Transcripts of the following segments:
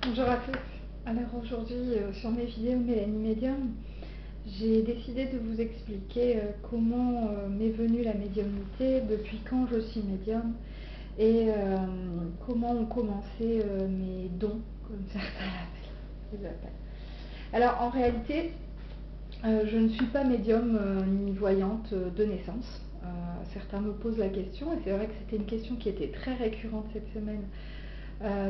Bonjour à tous. Alors aujourd'hui sur mes vidéos Mélanie Médium, j'ai décidé de vous expliquer comment m'est venue la médiumnité, depuis quand je suis médium et comment ont commencé mes dons, comme certains les appellent. Alors en réalité, je ne suis pas médium ni voyante de naissance. Certains me posent la question et c'est vrai que c'était une question qui était très récurrente cette semaine.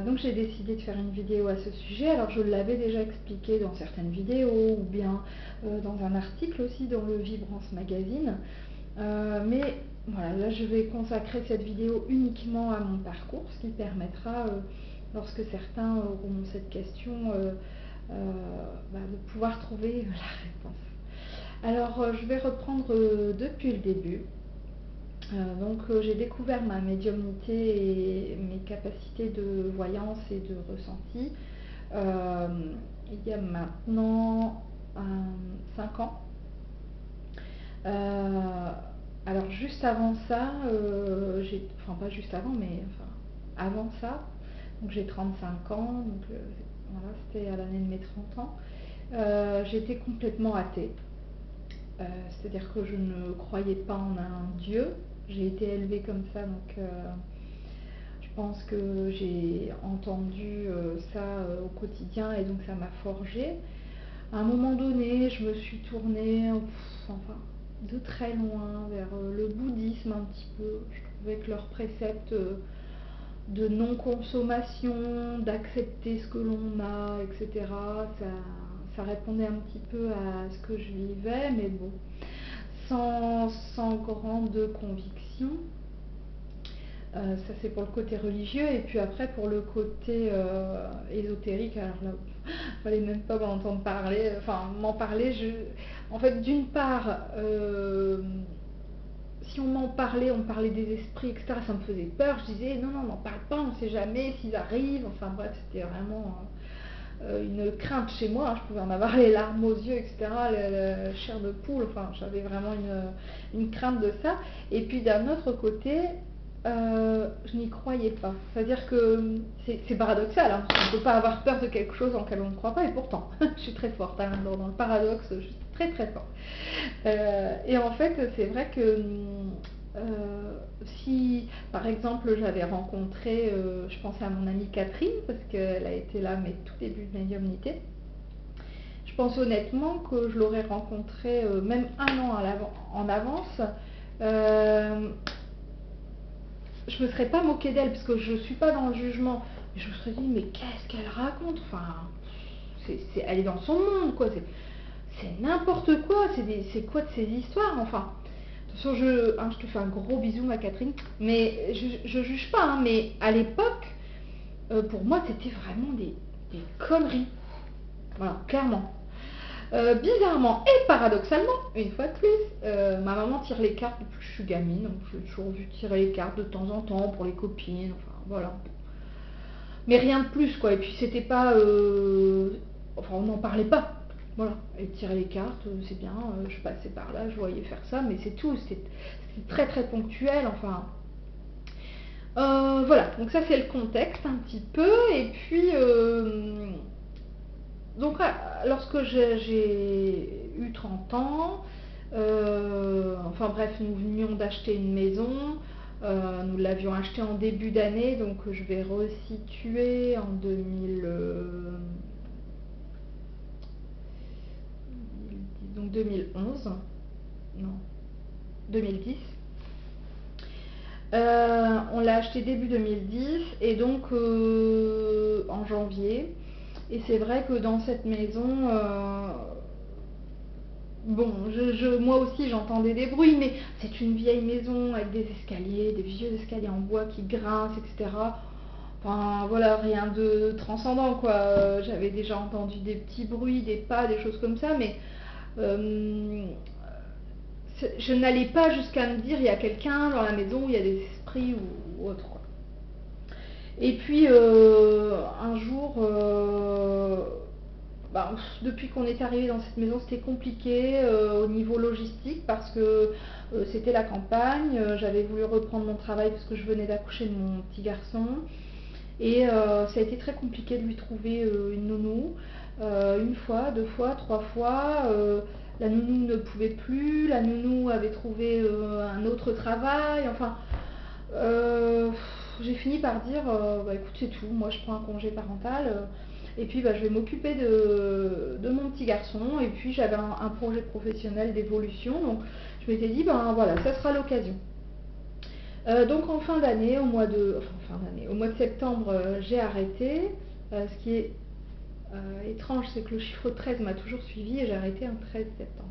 Donc j'ai décidé de faire une vidéo à ce sujet. Alors je l'avais déjà expliqué dans certaines vidéos ou bien dans un article aussi dans le Vibrance Magazine. Mais voilà, là je vais consacrer cette vidéo uniquement à mon parcours, ce qui permettra, lorsque certains auront cette question, de pouvoir trouver la réponse. Alors je vais reprendre depuis le début. Donc j'ai découvert ma médiumnité et mes capacités de voyance et de ressenti il y a maintenant 5 ans. Alors juste avant ça, enfin pas juste avant, mais enfin avant ça, donc j'ai 35 ans, donc voilà, c'était à l'année de mes 30 ans. J'étais complètement athée. C'est-à-dire que je ne croyais pas en un Dieu. J'ai été élevée comme ça, donc je pense que j'ai entendu ça au quotidien et donc ça m'a forgée. À un moment donné, je me suis tournée enfin, de très loin vers le bouddhisme un petit peu. Je trouvais que leurs préceptes de non-consommation, d'accepter ce que l'on a, etc., ça répondait un petit peu à ce que je vivais, mais bon, sans grande conviction. Ça c'est pour le côté religieux, et puis après pour le côté ésotérique, alors là, il fallait même pas m'en entendre parler, enfin m'en parler. En fait, d'une part, si on m'en parlait, on parlait des esprits, etc., ça me faisait peur. Je disais non, non, on n'en parle pas, on ne sait jamais s'ils arrivent. Enfin bref, c'était vraiment une crainte chez moi. Je pouvais en avoir les larmes aux yeux, etc., la chair de poule. Enfin, j'avais vraiment une crainte de ça. Et puis d'un autre côté, je n'y croyais pas. C'est-à-dire que c'est paradoxal, hein. On ne peut pas avoir peur de quelque chose en lequel on ne croit pas, et pourtant, je suis très forte, hein, dans le paradoxe, je suis très très forte. Et en fait, c'est vrai que si, par exemple, j'avais rencontré, je pensais à mon amie Catherine, parce qu'elle a été là à mes tout débuts de médiumnité, je pense honnêtement que je l'aurais rencontrée même un an en avance, je me serais pas moquée d'elle, parce que je suis pas dans le jugement, mais je me serais dit, mais qu'est-ce qu'elle raconte, enfin, elle est dans son monde, quoi, c'est n'importe quoi, c'est quoi de ces histoires, enfin. Attention, je te fais un gros bisou, ma Catherine, mais je juge pas, hein, mais à l'époque, pour moi, c'était vraiment des conneries, voilà, clairement. Bizarrement et paradoxalement, une fois de plus, ma maman tire les cartes depuis que je suis gamine, donc j'ai toujours vu tirer les cartes de temps en temps pour les copines, enfin voilà. Mais rien de plus, quoi. Et puis c'était pas, enfin on n'en parlait pas. Voilà, et tirer les cartes, c'est bien, je passais par là, je voyais faire ça, mais c'est tout, c'était très très ponctuel, enfin. Voilà, donc ça c'est le contexte un petit peu, et puis donc lorsque j'ai eu 30 ans, enfin bref, nous venions d'acheter une maison, nous l'avions achetée en début d'année, donc je vais resituer en 2011, non, 2010. On l'a acheté début 2010 et donc en janvier. Et c'est vrai que dans cette maison, bon, moi aussi j'entendais des bruits, mais c'est une vieille maison avec des escaliers, des vieux escaliers en bois qui grincent, etc. Enfin voilà, rien de transcendant, quoi. J'avais déjà entendu des petits bruits, des pas, des choses comme ça, mais euh, je n'allais pas jusqu'à me dire il y a quelqu'un dans la maison, il y a des esprits ou autre, quoi. Et puis un jour, depuis qu'on est arrivé dans cette maison, c'était compliqué au niveau logistique, parce que c'était la campagne. J'avais voulu reprendre mon travail parce que je venais d'accoucher de mon petit garçon. Et ça a été très compliqué de lui trouver une nounou. Une fois, deux fois, trois fois. La nounou ne pouvait plus, la nounou avait trouvé un autre travail. Enfin, euh, j'ai fini par dire, bah écoute, c'est tout, moi je prends un congé parental. Et puis bah, je vais m'occuper de mon petit garçon. Et puis j'avais un projet professionnel d'évolution. Donc je m'étais dit, ben voilà, ça sera l'occasion. Donc en fin d'année, au mois de septembre, j'ai arrêté. Ce qui est étrange, c'est que le chiffre 13 m'a toujours suivi et j'ai arrêté un 13 septembre.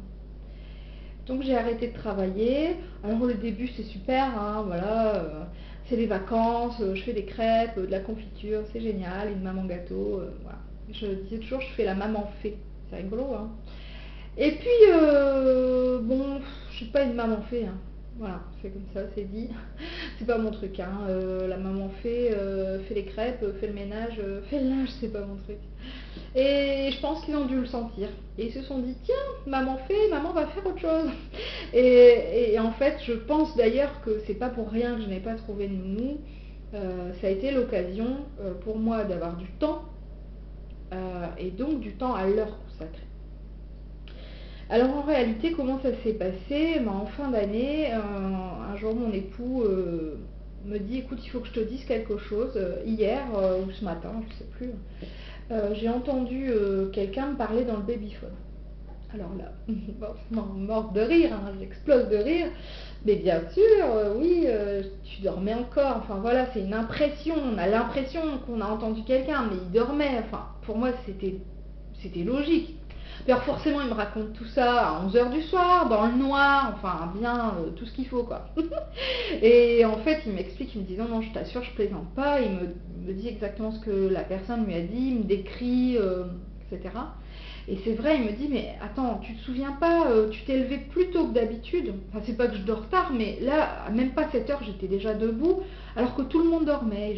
Donc j'ai arrêté de travailler. Alors le début c'est super, hein, voilà, c'est les vacances, je fais des crêpes, de la confiture, c'est génial, une maman gâteau, voilà. Je disais toujours je fais la maman fée, c'est rigolo, hein. Et puis bon, je suis pas une maman fée, hein. Voilà, c'est comme ça, c'est dit. C'est pas mon truc, hein. La maman fait les crêpes, fait le ménage, fait le linge, c'est pas mon truc. Et je pense qu'ils ont dû le sentir. Et ils se sont dit, tiens, maman fait, maman va faire autre chose. Et en fait, je pense d'ailleurs que c'est pas pour rien que je n'ai pas trouvé de nounou. Ça a été l'occasion pour moi d'avoir du temps et donc du temps à leur consacrer. Alors en réalité, comment ça s'est passé? En fin d'année, un jour mon époux me dit, écoute, il faut que je te dise quelque chose. Hier ou ce matin, je ne sais plus, j'ai entendu quelqu'un me parler dans le babyphone. Alors là, morte de rire, hein, j'explose de rire. Mais bien sûr, oui, tu dormais encore. Enfin voilà, c'est une impression. On a l'impression qu'on a entendu quelqu'un, mais il dormait. Enfin, pour moi, c'était logique. Alors forcément, il me raconte tout ça à 11 h du soir, dans le noir, enfin bien tout ce qu'il faut quoi. Et en fait, il m'explique, il me dit non, non, je t'assure, je plaisante pas. Il me dit exactement ce que la personne lui a dit, il me décrit, etc. Et c'est vrai, il me dit, mais attends, tu te souviens pas, tu t'es levé plus tôt que d'habitude. Enfin, c'est pas que je dors tard, mais là, à même pas 7 h, j'étais déjà debout, alors que tout le monde dormait.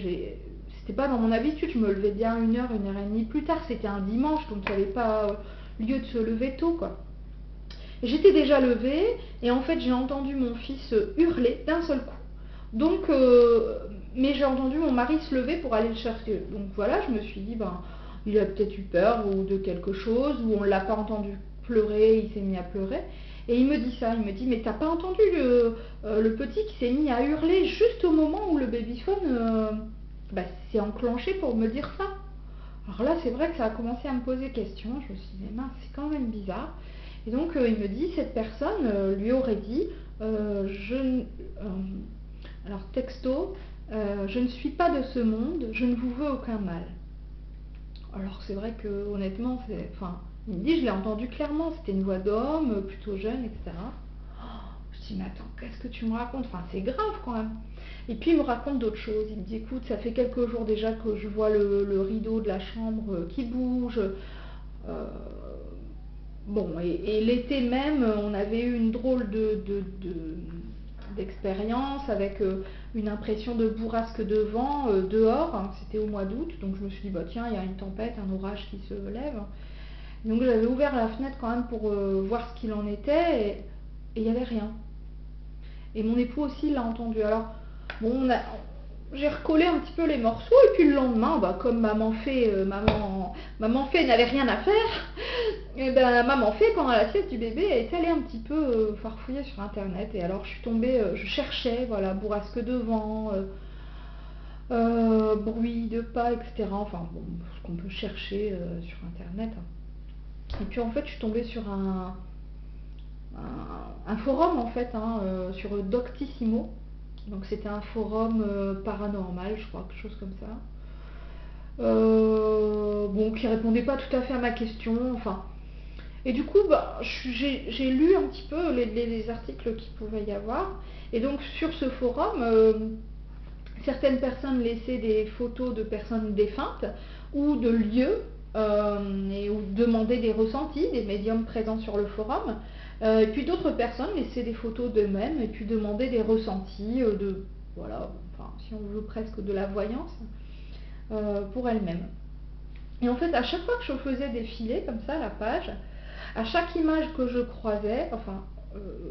C'était pas dans mon habitude, je me levais bien 1 h, 1 h 30 plus tard. C'était un dimanche, donc il n'y avait pas lieu de se lever tôt, quoi. J'étais déjà levée, et en fait, j'ai entendu mon fils hurler d'un seul coup. Donc, mais j'ai entendu mon mari se lever pour aller le chercher. Donc voilà, je me suis dit, ben, il a peut-être eu peur ou de quelque chose, ou on ne l'a pas entendu pleurer, il s'est mis à pleurer. Et il me dit ça, il me dit, mais t'as pas entendu le petit qui s'est mis à hurler juste au moment où le babyphone s'est enclenché pour me dire ça. Alors là, c'est vrai que ça a commencé à me poser question. Je me suis dit, mince, c'est quand même bizarre. Et donc, il me dit, cette personne lui aurait dit, alors texto, je ne suis pas de ce monde, je ne vous veux aucun mal. Alors c'est vrai que honnêtement, il me dit, je l'ai entendu clairement, c'était une voix d'homme, plutôt jeune, etc. Je dis, mais attends, qu'est-ce que tu me racontes? Enfin, c'est grave quand même. Et puis il me raconte d'autres choses. Il me dit, écoute, ça fait quelques jours déjà que je vois le rideau de la chambre qui bouge. Euh, bon, et l'été même, on avait eu une drôle d'expérience avec une impression de bourrasque de vent dehors. Hein, c'était au mois d'août, donc je me suis dit, bah tiens, il y a une tempête, un orage qui se lève. Donc j'avais ouvert la fenêtre quand même pour voir ce qu'il en était, et il n'y avait rien. Et mon époux aussi l'a entendu. Alors, bon, j'ai recollé un petit peu les morceaux, et puis le lendemain, comme maman fait n'avait rien à faire, et ben maman fait, pendant la sieste du bébé, est allée un petit peu farfouiller sur internet. Et alors je suis tombée, je cherchais, voilà, bourrasque de vent, bruit de pas, etc. Enfin bon, ce qu'on peut chercher sur internet. Et puis en fait, je suis tombée sur un forum en fait, hein, sur Doctissimo. Donc c'était un forum paranormal, je crois, quelque chose comme ça. Bon, qui répondait pas tout à fait à ma question. Enfin, et du coup, j'ai lu un petit peu les articles qu'il pouvait y avoir. Et donc sur ce forum, certaines personnes laissaient des photos de personnes défuntes ou de lieux, ou demandaient des ressentis des médiums présents sur le forum. Et puis d'autres personnes laissaient des photos d'eux-mêmes et puis demandaient des ressentis, voilà, enfin, si on veut presque de la voyance pour elles-mêmes. Et en fait, à chaque fois que je faisais défiler comme ça la page, à chaque image que je croisais,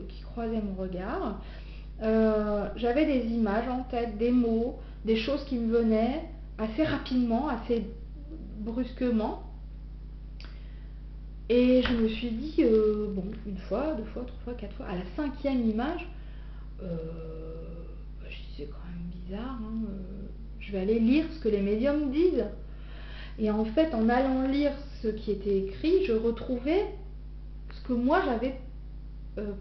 qui croisait mon regard, j'avais des images en tête, des mots, des choses qui me venaient, assez rapidement, assez brusquement. Et je me suis dit, bon, une fois, deux fois, trois fois, quatre fois, à la cinquième image, je disais quand même bizarre, hein, je vais aller lire ce que les médiums disent. Et en fait, en allant lire ce qui était écrit, je retrouvais ce que moi j'avais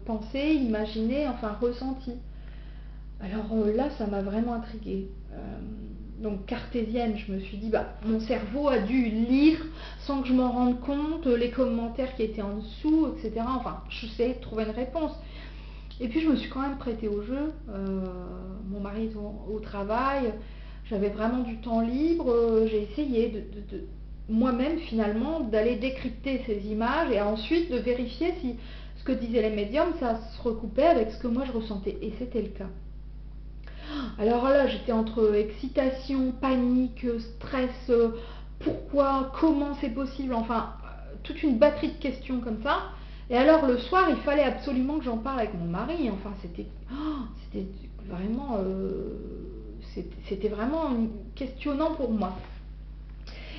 pensé, imaginé, enfin ressenti. Alors là, ça m'a vraiment intriguée. Donc cartésienne, je me suis dit, bah, mon cerveau a dû lire sans que je m'en rende compte les commentaires qui étaient en dessous, etc. Enfin, j'essayais de trouver une réponse. Et puis je me suis quand même prêtée au jeu. Mon mari est au travail, j'avais vraiment du temps libre. J'ai essayé de moi-même finalement d'aller décrypter ces images et ensuite de vérifier si ce que disaient les médiums, ça se recoupait avec ce que moi je ressentais. Et c'était le cas. Alors là, j'étais entre excitation, panique, stress, pourquoi, comment c'est possible, enfin, toute une batterie de questions comme ça. Et alors le soir, il fallait absolument que j'en parle avec mon mari. Enfin, c'était vraiment, c'était vraiment questionnant pour moi.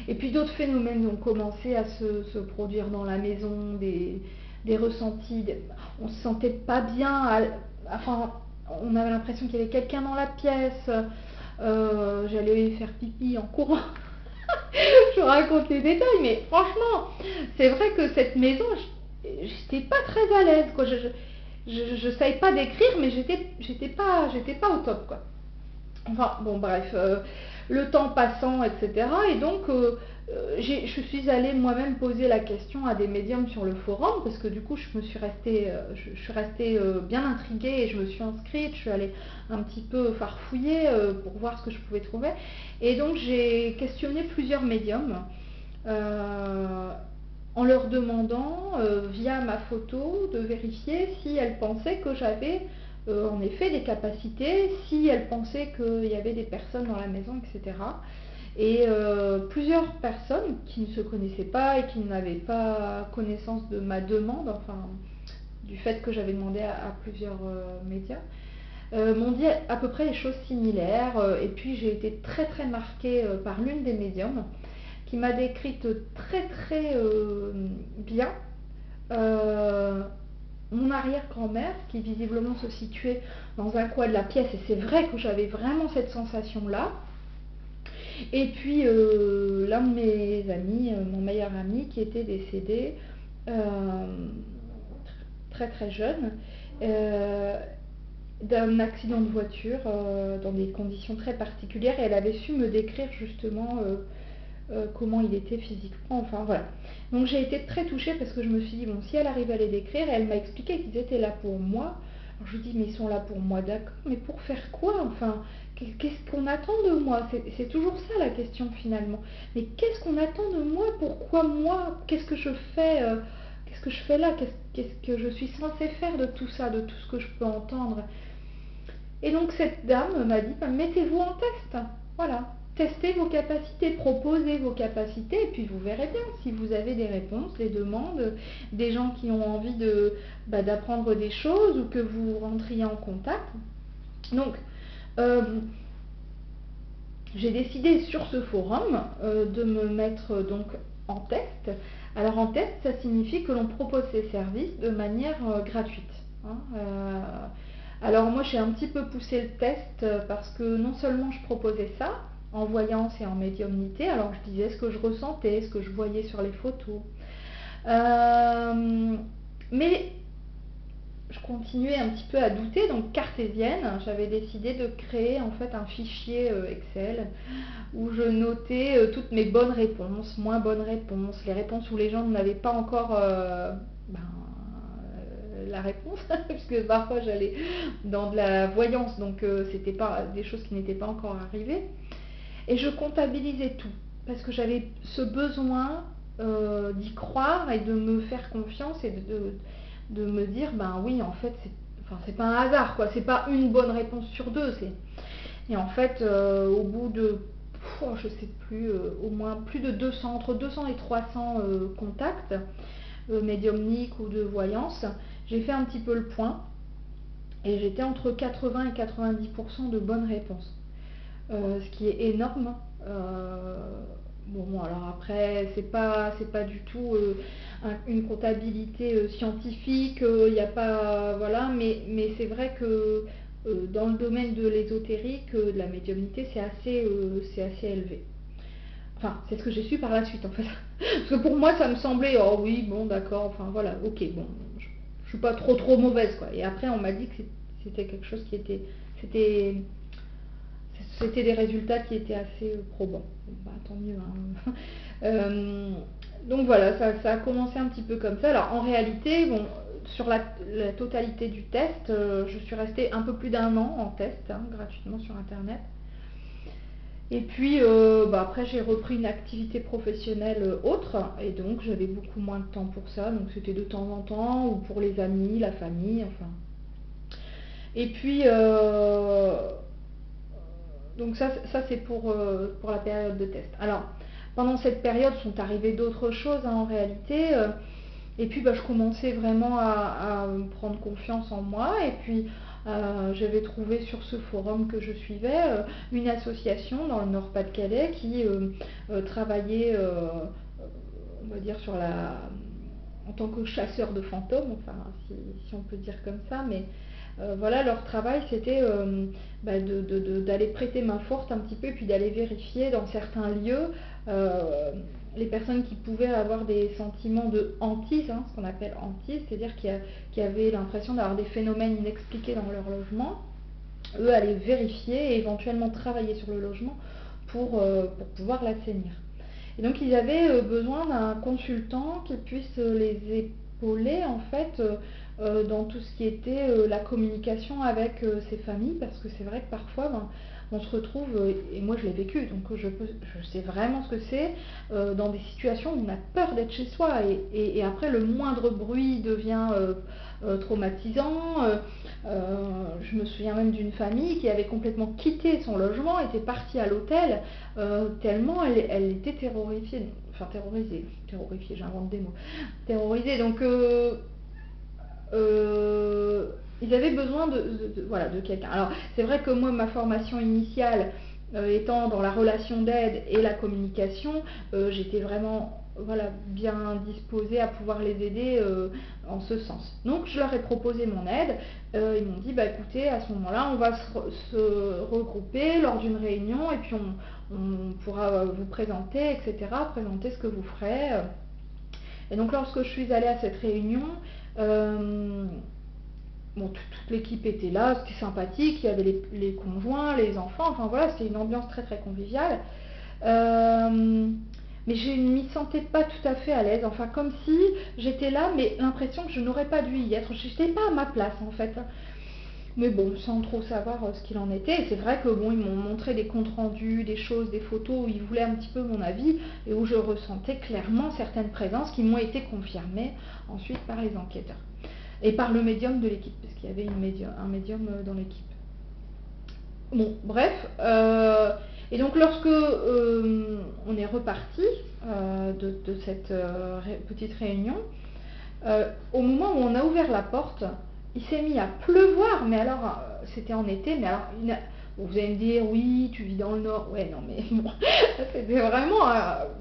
Et puis d'autres phénomènes ont commencé à se produire dans la maison, des ressentis. On se sentait pas bien, enfin, on avait l'impression qu'il y avait quelqu'un dans la pièce. J'allais faire pipi en courant. Je raconte les détails, mais franchement, c'est vrai que cette maison, j'étais pas très à l'aise, quoi. Je savais pas décrire, mais j'étais pas au top, quoi. Enfin, bon, bref, le temps passant, etc. Et donc, je suis allée moi-même poser la question à des médiums sur le forum, parce que du coup, je suis restée bien intriguée et je me suis inscrite. Je suis allée un petit peu farfouiller pour voir ce que je pouvais trouver. Et donc, j'ai questionné plusieurs médiums en leur demandant, via ma photo, de vérifier si elles pensaient que j'avais en effet des capacités, si elles pensaient qu'il y avait des personnes dans la maison, etc. Et plusieurs personnes qui ne se connaissaient pas et qui n'avaient pas connaissance de ma demande, enfin du fait que j'avais demandé à plusieurs médias, m'ont dit à peu près des choses similaires. Et puis j'ai été très très marquée par l'une des médiums qui m'a décrite très très bien mon arrière-grand-mère, qui visiblement se situait dans un coin de la pièce, et c'est vrai que j'avais vraiment cette sensation-là. Et puis l'un de mes amis, mon meilleur ami, qui était décédé très très jeune, d'un accident de voiture dans des conditions très particulières, et elle avait su me décrire justement comment il était physiquement, enfin voilà. Donc j'ai été très touchée parce que je me suis dit, bon, si elle arrive à les décrire, et elle m'a expliqué qu'ils étaient là pour moi. Alors je lui dis, mais ils sont là pour moi, d'accord, mais pour faire quoi? Enfin, qu'est-ce qu'on attend de moi? C'est toujours ça la question finalement. Mais qu'est-ce qu'on attend de moi? Pourquoi moi? Qu'est-ce que je fais qu'est-ce que je fais là? Qu'est-ce que je suis censée faire de tout ça, de tout ce que je peux entendre? Et donc cette dame m'a dit, bah, mettez-vous en test, voilà. Testez vos capacités, proposez vos capacités, et puis vous verrez bien si vous avez des réponses, des demandes, des gens qui ont envie d'apprendre des choses, ou que vous rentriez en contact. Donc, j'ai décidé sur ce forum de me mettre donc en test. Alors en test, ça signifie que l'on propose ces services de manière gratuite, hein. Alors moi j'ai un petit peu poussé le test parce que non seulement je proposais ça en voyance et en médiumnité, alors je disais ce que je ressentais, ce que je voyais sur les photos, mais je continuais un petit peu à douter. Donc cartésienne, j'avais décidé de créer en fait un fichier Excel où je notais toutes mes bonnes réponses, moins bonnes réponses, les réponses où les gens n'avaient pas encore la réponse, puisque parfois j'allais dans de la voyance, donc c'était pas des choses qui n'étaient pas encore arrivées. Et je comptabilisais tout, parce que j'avais ce besoin d'y croire et de me faire confiance et de me dire, ben oui, en fait, c'est pas un hasard, quoi, c'est pas une bonne réponse sur deux. Et en fait, au bout de, je sais plus, au moins plus de 200, entre 200 et 300 contacts médiumniques ou de voyance, j'ai fait un petit peu le point, et j'étais entre 80 et 90% de bonnes réponses. Ce qui est énorme, Bon, alors après, c'est pas du tout une comptabilité scientifique, il n'y a pas, voilà, mais c'est vrai que dans le domaine de l'ésotérique, de la médiumnité, c'est assez élevé. Enfin, c'est ce que j'ai su par la suite en fait. Parce que pour moi, ça me semblait, oh oui, bon, d'accord, enfin voilà, ok, bon, je suis pas trop mauvaise quoi. Et après, on m'a dit que c'était quelque chose qui était, c'était, c'était des résultats qui étaient assez probants. Bon, bah, tant mieux. Hein. Euh, donc voilà, ça a commencé un petit peu comme ça. Alors en réalité, bon, sur la totalité du test, je suis restée un peu plus d'1 an en test, hein, gratuitement sur Internet. Et puis bah, après j'ai repris une activité professionnelle autre et donc j'avais beaucoup moins de temps pour ça, donc c'était de temps en temps ou pour les amis, la famille, enfin. Et puis donc ça c'est pour la période de test. Alors pendant cette période sont arrivées d'autres choses hein, en réalité. Et puis bah, je commençais vraiment à prendre confiance en moi. Et puis j'avais trouvé sur ce forum que je suivais une association dans le Nord-Pas-de-Calais qui travaillait, on va dire, en tant que chasseur de fantômes, enfin si on peut dire comme ça, mais voilà, leur travail c'était bah, d'aller prêter main forte un petit peu, et puis d'aller vérifier dans certains lieux les personnes qui pouvaient avoir des sentiments de hantise, hein, ce qu'on appelle hantise, c'est-à-dire qui avaient l'impression d'avoir des phénomènes inexpliqués dans leur logement. Eux allaient vérifier et éventuellement travailler sur le logement pour pouvoir l'assainir. Et donc ils avaient besoin d'un consultant qui puisse les épauler en fait dans tout ce qui était la communication avec ces familles, parce que c'est vrai que parfois ben, on se retrouve, et moi je l'ai vécu, donc je sais vraiment ce que c'est, dans des situations où on a peur d'être chez soi, et après le moindre bruit devient traumatisant. Je me souviens même d'une famille qui avait complètement quitté son logement, était partie à l'hôtel, tellement elle était terrorifiée, enfin terrorifiée, j'invente des mots, terrorisée, donc ils avaient besoin voilà, de quelqu'un. Alors c'est vrai que moi ma formation initiale étant dans la relation d'aide et la communication, j'étais vraiment voilà, bien disposée à pouvoir les aider en ce sens. Donc je leur ai proposé mon aide, ils m'ont dit bah écoutez à ce moment-là on va se regrouper lors d'une réunion et puis on pourra vous présenter, etc., présenter ce que vous ferez. Et donc lorsque je suis allée à cette réunion, euh, bon, toute l'équipe était là, c'était sympathique, il y avait les conjoints, les enfants, enfin voilà, c'était une ambiance très conviviale. Euh, mais je ne m'y sentais pas tout à fait à l'aise, enfin comme si j'étais là, mais l'impression que je n'aurais pas dû y être. Je n'étais pas à ma place en fait. Mais bon, sans trop savoir ce qu'il en était. Et c'est vrai que bon, ils m'ont montré des comptes rendus, des choses, des photos où ils voulaient un petit peu mon avis et où je ressentais clairement certaines présences qui m'ont été confirmées ensuite par les enquêteurs. Et par le médium de l'équipe, parce qu'il y avait un médium dans l'équipe. Bon, bref. Et donc lorsque on est reparti de cette petite réunion, au moment où on a ouvert la porte, il s'est mis à pleuvoir, mais alors c'était en été, mais alors bon, vous allez me dire oui tu vis dans le nord, ouais non mais bon, c'était vraiment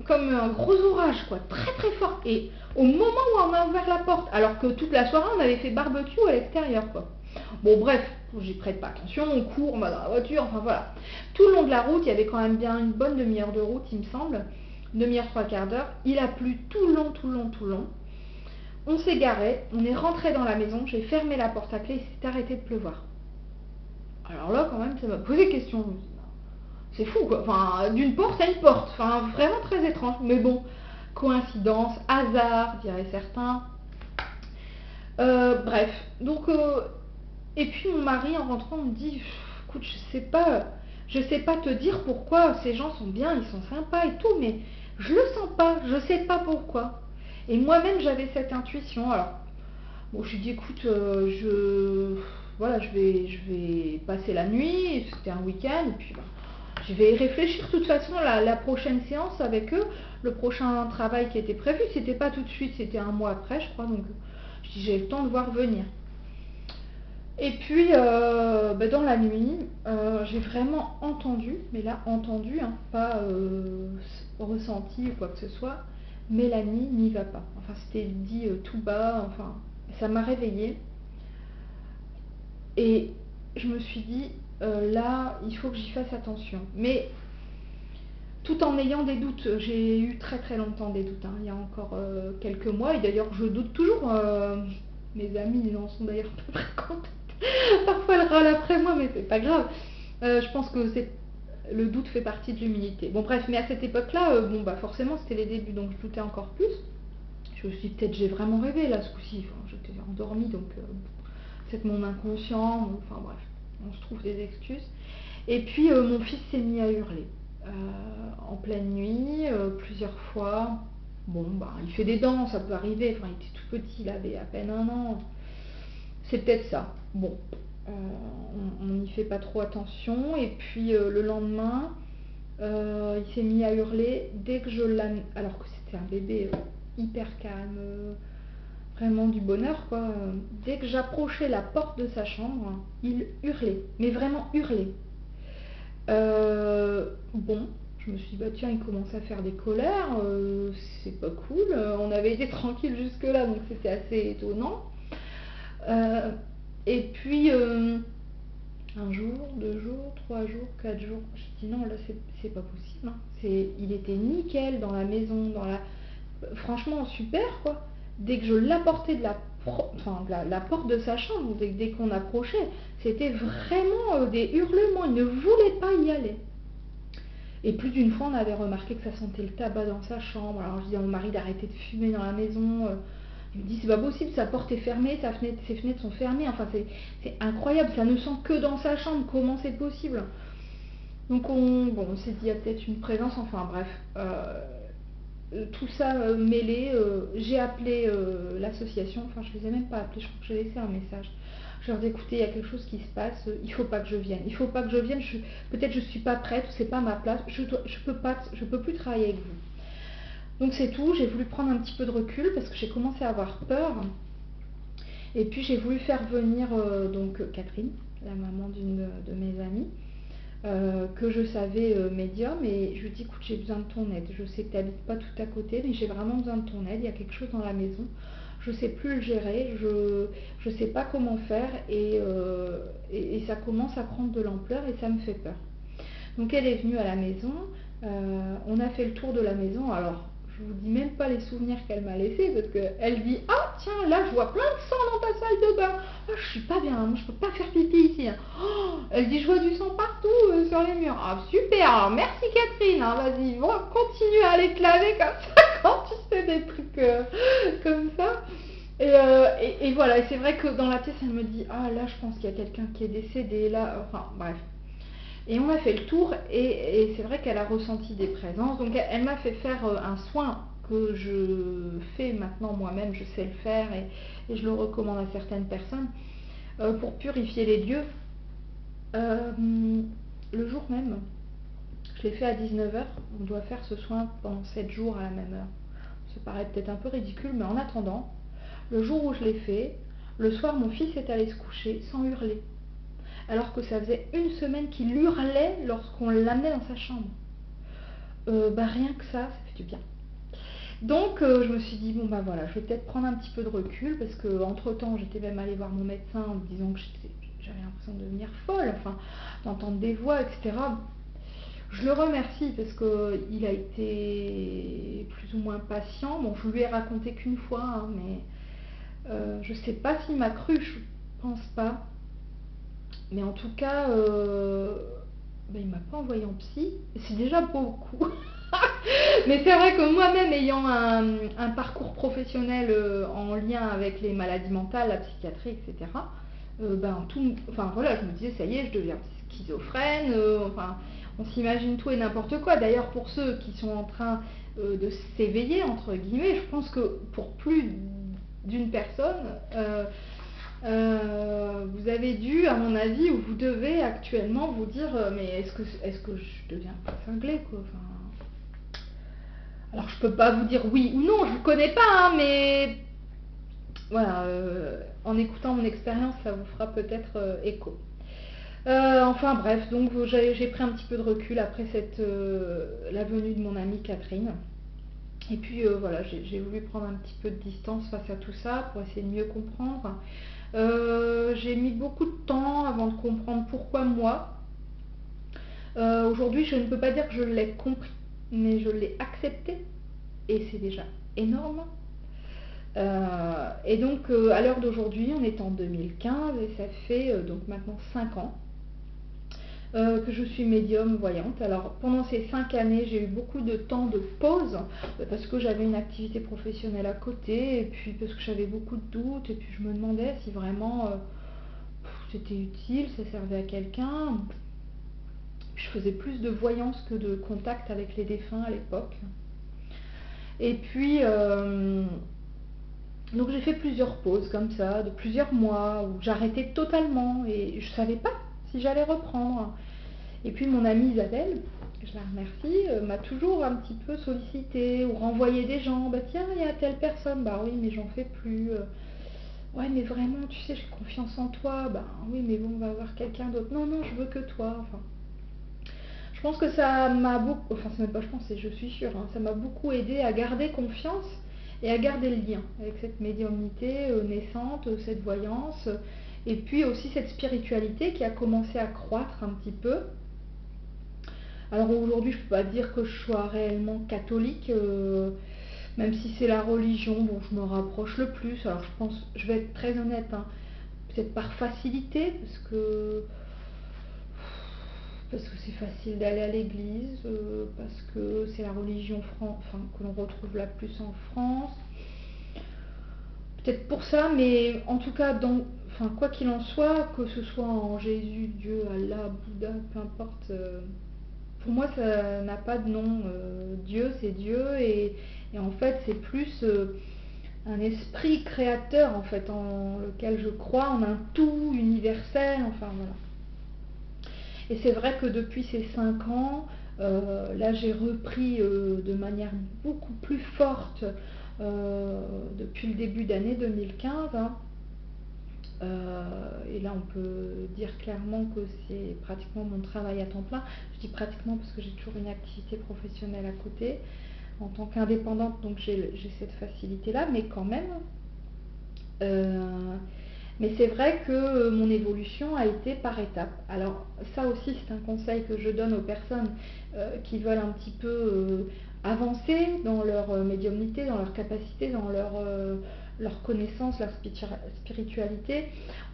comme un gros orage quoi, très fort, et au moment où on a ouvert la porte, alors que toute la soirée on avait fait barbecue à l'extérieur quoi. Bon bref, j'y prête pas attention, on court, on va dans la voiture, enfin voilà. Tout le long de la route, il y avait quand même bien une bonne demi-heure de route il me semble, demi-heure, trois quarts d'heure, il a plu tout le long. On s'est garé, on est rentré dans la maison, j'ai fermé la porte à clé et c'est arrêté de pleuvoir. Alors là, quand même, ça m'a posé question. C'est fou, quoi. Enfin, d'une porte à une porte. Enfin, vraiment très étrange. Mais bon, coïncidence, hasard, diraient certains. Bref, donc, et puis mon mari, en rentrant, me dit, écoute, je sais pas te dire pourquoi ces gens sont bien, ils sont sympas et tout, mais je le sens pas, je sais pas pourquoi. Et moi-même, j'avais cette intuition. Alors, bon, je lui dis, écoute, voilà, je vais passer la nuit, c'était un week-end, et puis ben, je vais y réfléchir. De toute façon, la prochaine séance avec eux, le prochain travail qui était prévu, c'était pas tout de suite, c'était un mois après, je crois, donc je dis, j'ai le temps de voir venir. Et puis, dans la nuit, j'ai vraiment entendu, mais là entendu, hein, pas ressenti ou quoi que ce soit, Mélanie n'y va pas. Enfin, c'était dit tout bas, enfin, ça m'a réveillée. Et je me suis dit, là, il faut que j'y fasse attention. Mais tout en ayant des doutes, j'ai eu très très longtemps des doutes, hein, il y a encore quelques mois, et d'ailleurs je doute toujours. Mes amis ils en sont d'ailleurs pas très contents. Parfois elle râle après moi, mais c'est pas grave. Je pense que le doute fait partie de l'humilité. Bon bref, mais à cette époque-là, forcément c'était les débuts, donc je doutais encore plus. Je me suis dit peut-être j'ai vraiment rêvé là ce coup-ci, enfin, j'étais endormie, donc c'est mon inconscient, enfin bref, on se trouve des excuses. Et puis mon fils s'est mis à hurler en pleine nuit, plusieurs fois. Bon, il fait des dents, ça peut arriver. Enfin, il était tout petit, il avait à peine 1 an. C'est peut-être ça. Bon, on n'y fait pas trop attention. Et puis le lendemain, il s'est mis à hurler dès que je l'amenais. Alors que c'était un bébé hyper calme, vraiment du bonheur, quoi. Dès que j'approchais la porte de sa chambre, il hurlait, mais vraiment hurlait. Bon, je me suis dit, bah tiens, il commence à faire des colères, c'est pas cool. On avait été tranquille jusque-là, donc c'était assez étonnant. Et puis, un jour, 2 jours, 3 jours, 4 jours, je dis non, là c'est pas possible, hein. Il était nickel dans la maison, franchement super quoi. Dès que je l'apportais la porte de sa chambre, dès qu'on approchait, c'était vraiment des hurlements, il ne voulait pas y aller. Et plus d'une fois, on avait remarqué que ça sentait le tabac dans sa chambre. Alors je dis à mon mari d'arrêter de fumer dans la maison. Il me dit c'est pas possible, sa porte est fermée, ses fenêtres sont fermées. Enfin c'est incroyable, ça ne sent que dans sa chambre. Comment c'est possible? Donc on s'est dit il y a peut-être une présence. Enfin bref, tout ça mêlé. J'ai appelé l'association. Enfin je les ai même pas appelés. Je crois que j'ai laissé un message. Je leur dis écoutez, il y a quelque chose qui se passe, il faut pas que je vienne. Il faut pas que je vienne, peut-être je suis pas prête, c'est pas ma place, je peux plus travailler avec vous. Donc c'est tout, j'ai voulu prendre un petit peu de recul parce que j'ai commencé à avoir peur. Et puis j'ai voulu faire venir Catherine, la maman d'une de mes amies, que je savais médium, et je lui dis écoute, j'ai besoin de ton aide. Je sais que tu n'habites pas tout à côté, mais j'ai vraiment besoin de ton aide, il y a quelque chose dans la maison. Je sais plus le gérer, je sais pas comment faire, et ça commence à prendre de l'ampleur et ça me fait peur. Donc elle est venue à la maison, on a fait le tour de la maison. Alors je vous dis même pas les souvenirs qu'elle m'a laissés, parce qu'elle dit ah tiens, là je vois plein de sang dans ta salle de bain. Ah, je suis pas bien, moi je peux pas faire pipi ici. Oh, elle dit je vois du sang partout sur les murs. Ah super, alors merci Catherine, hein, vas-y, bon, continue à aller te laver comme ça quand tu fais des trucs comme ça. Et voilà, et c'est vrai que dans la pièce elle me dit ah là je pense qu'il y a quelqu'un qui est décédé là, enfin bref. Et on a fait le tour, et c'est vrai qu'elle a ressenti des présences. Donc elle m'a fait faire un soin que je fais maintenant moi-même, je sais le faire, et je le recommande à certaines personnes, pour purifier les lieux. Le jour même, je l'ai fait à 19h, on doit faire ce soin pendant 7 jours à la même heure. Ça paraît peut-être un peu ridicule, mais en attendant, le jour où je l'ai fait, le soir mon fils est allé se coucher sans hurler. Alors que ça faisait 1 semaine qu'il hurlait lorsqu'on l'amenait dans sa chambre. Rien que ça fait du bien. Donc je me suis dit bon voilà, je vais peut-être prendre un petit peu de recul, parce que entre temps j'étais même allée voir mon médecin en lui disant que j'avais l'impression de devenir folle, enfin d'entendre des voix, etc. Je le remercie parce qu'il a été plus ou moins patient. Bon, je lui ai raconté qu'une fois, hein, mais je sais pas s'il m'a cru, je pense pas. Mais en tout cas, il m'a pas envoyé en psy, c'est déjà beaucoup. Mais c'est vrai que moi-même ayant un parcours professionnel en lien avec les maladies mentales, la psychiatrie, etc., enfin voilà, je me disais ça y est, je deviens schizophrène, enfin on s'imagine tout et n'importe quoi. D'ailleurs pour ceux qui sont en train de s'éveiller entre guillemets, je pense que pour plus d'une personne, vous avez dû, à mon avis, ou vous devez actuellement vous dire mais est-ce que je deviens pas cinglée quoi, enfin, alors je peux pas vous dire oui ou non, je vous connais pas, hein, mais Voilà, en écoutant mon expérience, ça vous fera peut-être écho. Enfin bref, donc j'ai pris un petit peu de recul après la venue de mon amie Catherine. Et puis voilà, j'ai voulu prendre un petit peu de distance face à tout ça pour essayer de mieux comprendre. J'ai mis beaucoup de temps avant de comprendre pourquoi moi. Aujourd'hui, je ne peux pas dire que je l'ai compris, mais je l'ai accepté. Et c'est déjà énorme. Et donc, à l'heure d'aujourd'hui, on est en 2015 et ça fait donc maintenant 5 ans que je suis médium voyante. Alors, pendant ces 5 années, j'ai eu beaucoup de temps de pause parce que j'avais une activité professionnelle à côté et puis parce que j'avais beaucoup de doutes et puis je me demandais si vraiment c'était utile, ça servait à quelqu'un. Je faisais plus de voyance que de contact avec les défunts à l'époque. Et puis, donc j'ai fait plusieurs pauses comme ça, de plusieurs mois, où j'arrêtais totalement et je savais pas si j'allais reprendre. Et puis mon amie Isabelle, je la remercie, m'a toujours un petit peu sollicité ou renvoyé des gens. Bah tiens, il y a telle personne, bah oui, mais j'en fais plus. Ouais, mais vraiment, tu sais, j'ai confiance en toi. Bah oui, mais bon, on va avoir quelqu'un d'autre. Non, non, je veux que toi. Enfin, je pense que ça m'a beaucoup, enfin c'est même pas je pense, je suis sûre, hein, ça m'a beaucoup aidé à garder confiance et à garder le lien avec cette médiumnité naissante, cette voyance, et puis aussi cette spiritualité qui a commencé à croître un petit peu. Alors aujourd'hui, je peux pas dire que je sois réellement catholique, même si c'est la religion dont je me rapproche le plus. Alors je pense, je vais être très honnête, hein, peut-être par facilité, parce que c'est facile d'aller à l'église, parce que c'est la religion enfin, que l'on retrouve la plus en France. Peut-être pour ça, mais en tout cas, enfin, quoi qu'il en soit, que ce soit en Jésus, Dieu, Allah, Bouddha, peu importe, pour moi ça n'a pas de nom. Dieu, c'est Dieu, et en fait c'est plus un esprit créateur en fait, en lequel je crois, en un tout universel, enfin voilà. Et c'est vrai que depuis ces 5 ans, là j'ai repris de manière beaucoup plus forte depuis le début d'année 2015. Hein. Et là on peut dire clairement que c'est pratiquement mon travail à temps plein. Je dis pratiquement parce que j'ai toujours une activité professionnelle à côté en tant qu'indépendante, donc j'ai cette facilité là, mais quand même. Euh, mais c'est vrai que mon évolution a été par étapes. Alors ça aussi c'est un conseil que je donne aux personnes qui veulent un petit peu avancer dans leur médiumnité, dans leur capacité, dans leur connaissance, leur spiritualité.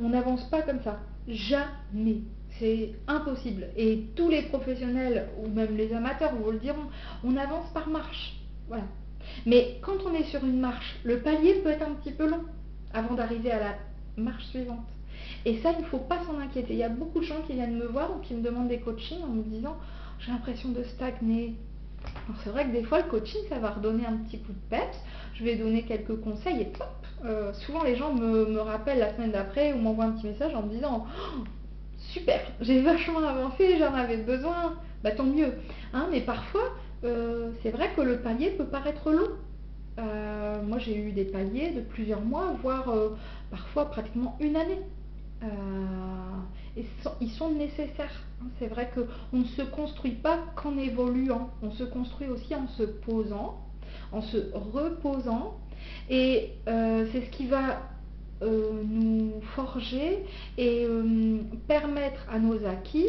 On n'avance pas comme ça. Jamais. C'est impossible. Et tous les professionnels ou même les amateurs vous le diront, on avance par marche. Voilà. Mais quand on est sur une marche, le palier peut être un petit peu long avant d'arriver à la marche suivante. Et ça, il ne faut pas s'en inquiéter. Il y a beaucoup de gens qui viennent me voir ou qui me demandent des coachings en me disant j'ai l'impression de stagner. Alors c'est vrai que des fois le coaching ça va redonner un petit coup de peps, je vais donner quelques conseils et pop, souvent les gens me rappellent la semaine d'après ou m'envoient un petit message en me disant oh, super, j'ai vachement avancé, j'en avais besoin, bah tant mieux. Hein, mais parfois c'est vrai que le palier peut paraître long. Moi j'ai eu des paliers de plusieurs mois, voire parfois pratiquement une année. Et ils sont nécessaires. C'est vrai qu'on ne se construit pas qu'en évoluant, on se construit aussi en se posant, en se reposant. Et c'est ce qui va nous forger et permettre à nos acquis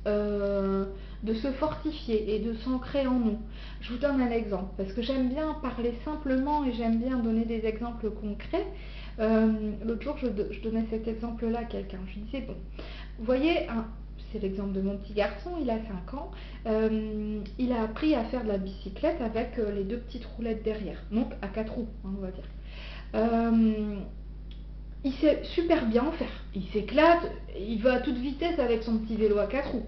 de se fortifier et de s'ancrer en nous. Je vous donne un exemple, parce que j'aime bien parler simplement et j'aime bien donner des exemples concrets. L'autre jour, je donnais cet exemple-là à quelqu'un. Je disais, bon, vous voyez, c'est l'exemple de mon petit garçon, il a 5 ans, il a appris à faire de la bicyclette avec les 2 petites roulettes derrière, donc à 4 roues, hein, on va dire. Il sait super bien en faire. Il s'éclate, il va à toute vitesse avec son petit vélo à 4 roues.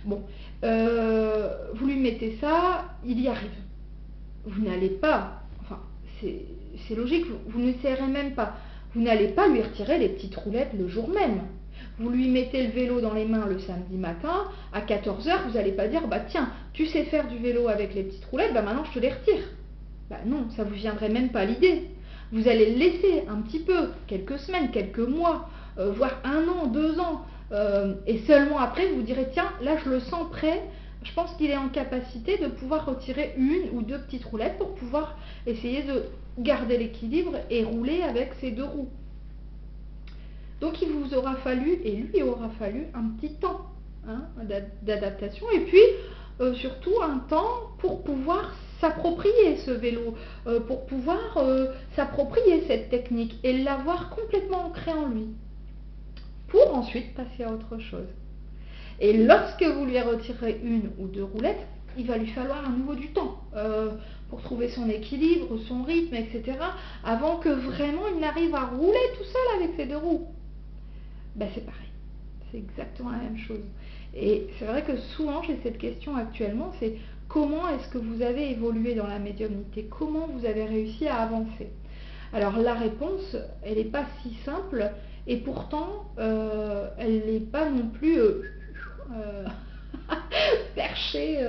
Bon, vous lui mettez ça, il y arrive. Vous n'allez pas, enfin, c'est logique, vous n'essayerez même pas. Vous n'allez pas lui retirer les petites roulettes le jour même. Vous lui mettez le vélo dans les mains le samedi matin, à 14h, vous n'allez pas dire, bah tiens, tu sais faire du vélo avec les petites roulettes, bah maintenant je te les retire. Bah non, ça vous viendrait même pas à l'idée. Vous allez le laisser un petit peu, quelques semaines, quelques mois, voire 1 an, 2 ans, et seulement après vous direz tiens, là je le sens prêt, je pense qu'il est en capacité de pouvoir retirer 1 ou 2 petites roulettes pour pouvoir essayer de garder l'équilibre et rouler avec ces 2 roues. Donc il vous aura fallu, et lui aura fallu, un petit temps d'adaptation, et puis surtout un temps pour pouvoir s'approprier ce vélo, pour pouvoir s'approprier cette technique et l'avoir complètement ancrée en lui, pour ensuite passer à autre chose. Et lorsque vous lui retirez 1 ou 2 roulettes, il va lui falloir à nouveau du temps pour trouver son équilibre, son rythme, etc. avant que vraiment il n'arrive à rouler tout seul avec ses 2 roues. Ben c'est pareil, c'est exactement la même chose. Et c'est vrai que souvent j'ai cette question actuellement, c'est comment est-ce que vous avez évolué dans la médiumnité? Comment vous avez réussi à avancer? Alors la réponse, elle n'est pas si simple, et pourtant elle n'est pas non plus perchée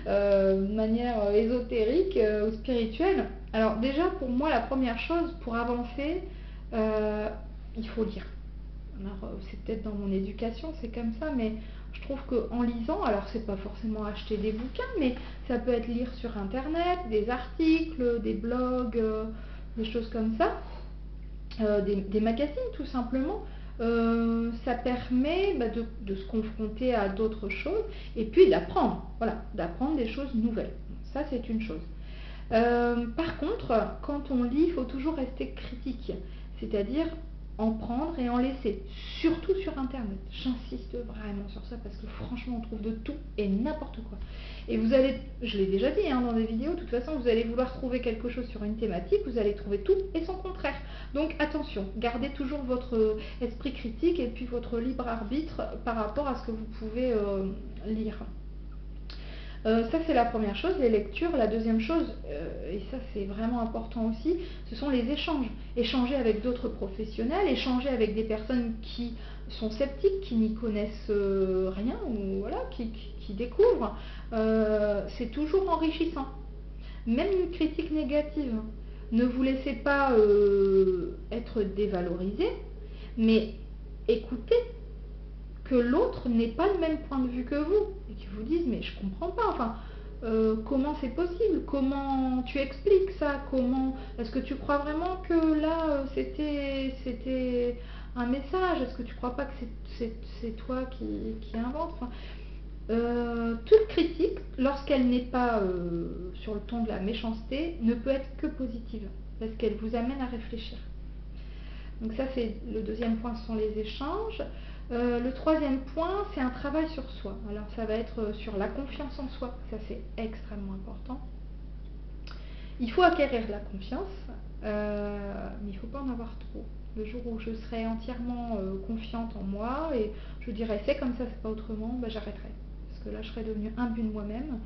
de manière ésotérique ou spirituelle. Alors déjà pour moi la première chose, pour avancer, il faut lire. Alors c'est peut-être dans mon éducation, c'est comme ça, mais je trouve qu'en lisant, alors c'est pas forcément acheter des bouquins, mais ça peut être lire sur internet, des articles, des blogs, des choses comme ça, des magazines tout simplement. Ça permet de se confronter à d'autres choses et puis d'apprendre, voilà, d'apprendre des choses nouvelles. Ça c'est une chose. Par contre, quand on lit, il faut toujours rester critique, c'est-à-dire en prendre et en laisser, surtout sur internet. J'insiste vraiment sur ça parce que franchement on trouve de tout et n'importe quoi. Et vous allez, je l'ai déjà dit dans des vidéos, de toute façon vous allez vouloir trouver quelque chose sur une thématique, vous allez trouver tout et son contraire. Donc attention, gardez toujours votre esprit critique et puis votre libre arbitre par rapport à ce que vous pouvez lire. Ça c'est la première chose, les lectures. La deuxième chose, et ça c'est vraiment important aussi, ce sont les échanges. Échanger avec d'autres professionnels, échanger avec des personnes qui sont sceptiques, qui n'y connaissent rien, ou voilà, qui découvrent. C'est toujours enrichissant. Même une critique négative. Ne vous laissez pas être dévalorisé, mais écoutez que l'autre n'ait pas le même point de vue que vous et qu'ils vous disent mais je comprends pas, enfin comment c'est possible, comment tu expliques ça, comment est-ce que tu crois vraiment que là c'était un message, est-ce que tu crois pas que c'est toi qui invente, enfin, toute critique lorsqu'elle n'est pas sur le ton de la méchanceté ne peut être que positive parce qu'elle vous amène à réfléchir. Donc ça c'est le deuxième point, ce sont les échanges. Le troisième point, c'est un travail sur soi. Alors ça va être sur la confiance en soi, ça c'est extrêmement important. Il faut acquérir de la confiance, mais il ne faut pas en avoir trop. Le jour où je serai entièrement confiante en moi et je dirais c'est comme ça, c'est pas autrement, j'arrêterai. Parce que là je serai devenue imbue de moi-même.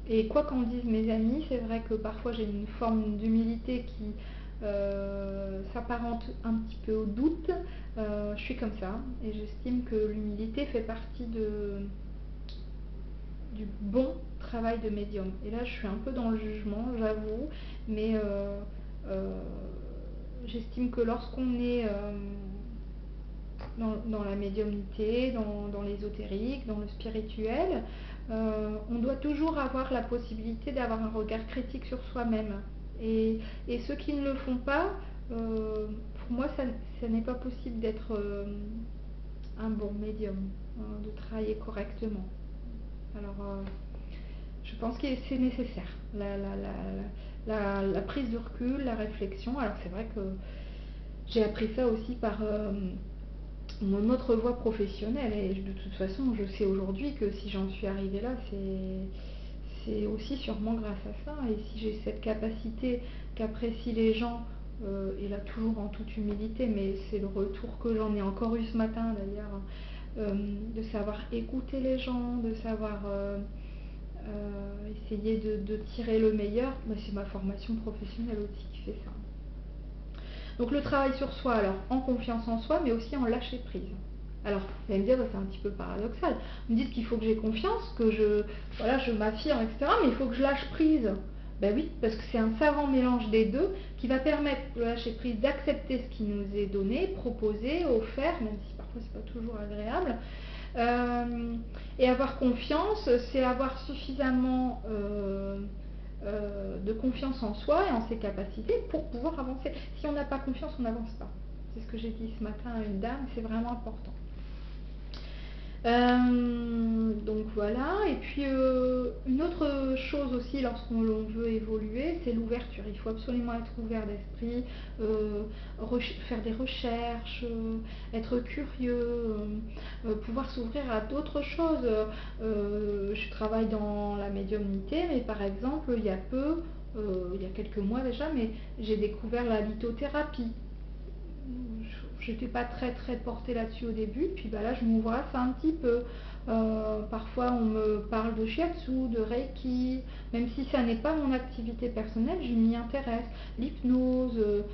Et quoi qu'en disent mes amis, c'est vrai que parfois j'ai une forme d'humilité qui s'apparente un petit peu au doute. Je suis comme ça et j'estime que l'humilité fait partie du bon travail de médium. Et là je suis un peu dans le jugement, j'avoue, mais j'estime que lorsqu'on est dans la médiumnité, dans l'ésotérique, dans le spirituel, on doit toujours avoir la possibilité d'avoir un regard critique sur soi-même. Et ceux qui ne le font pas, pour moi, ça n'est pas possible d'être un bon médium, de travailler correctement. Alors, je pense que c'est nécessaire, la prise de recul, la réflexion. Alors, c'est vrai que j'ai appris ça aussi par mon autre voie professionnelle, et de toute façon je sais aujourd'hui que si j'en suis arrivée là, c'est aussi sûrement grâce à ça. Et si j'ai cette capacité qu'apprécient les gens, et là toujours en toute humilité, mais c'est le retour que j'en ai encore eu ce matin d'ailleurs, de savoir écouter les gens, de savoir essayer de tirer le meilleur, c'est ma formation professionnelle aussi qui fait ça. Donc le travail sur soi, alors en confiance en soi, mais aussi en lâcher prise. Alors, vous allez me dire, c'est un petit peu paradoxal. Vous me dites qu'il faut que j'ai confiance, que je m'affirme, etc. Mais il faut que je lâche prise. Ben oui, parce que c'est un savant mélange des deux qui va permettre le lâcher prise d'accepter ce qui nous est donné, proposé, offert, même si parfois c'est pas toujours agréable. Et avoir confiance, c'est avoir suffisamment de confiance en soi et en ses capacités pour pouvoir avancer. Si on n'a pas confiance, on n'avance pas. C'est ce que j'ai dit ce matin à une dame, c'est vraiment important. Donc voilà, et puis une autre chose aussi lorsqu'on veut évoluer, c'est l'ouverture. Il faut absolument être ouvert d'esprit, faire des recherches, être curieux, pouvoir s'ouvrir à d'autres choses. Je travaille dans la médiumnité, mais par exemple, il y a quelques mois déjà, mais j'ai découvert la lithothérapie. J'étais pas très portée là-dessus au début, puis bah là je m'ouvre à ça un petit peu. Parfois on me parle de shiatsu, de reiki, même si ça n'est pas mon activité personnelle, je m'y intéresse. L'hypnose,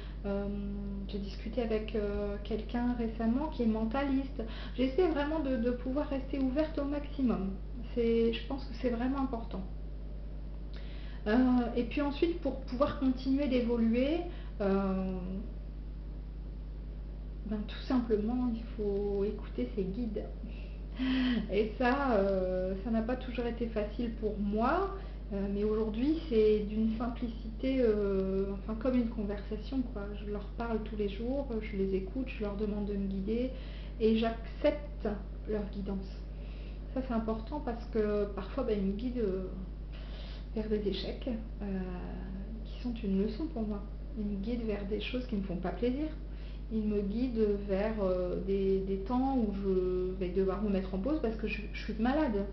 j'ai discuté avec quelqu'un récemment qui est mentaliste. J'essaie vraiment de pouvoir rester ouverte au maximum. Je pense que c'est vraiment important. Et puis ensuite, pour pouvoir continuer d'évoluer, tout simplement, il faut écouter ses guides. Et ça n'a pas toujours été facile pour moi, mais aujourd'hui, c'est d'une simplicité, enfin comme une conversation, quoi. Je leur parle tous les jours, je les écoute, je leur demande de me guider, et j'accepte leur guidance. Ça, c'est important parce que parfois, ils me guident vers des échecs qui sont une leçon pour moi. Ils me guident vers des choses qui ne me font pas plaisir. Il me guide vers des temps où je vais devoir me mettre en pause parce que je suis malade.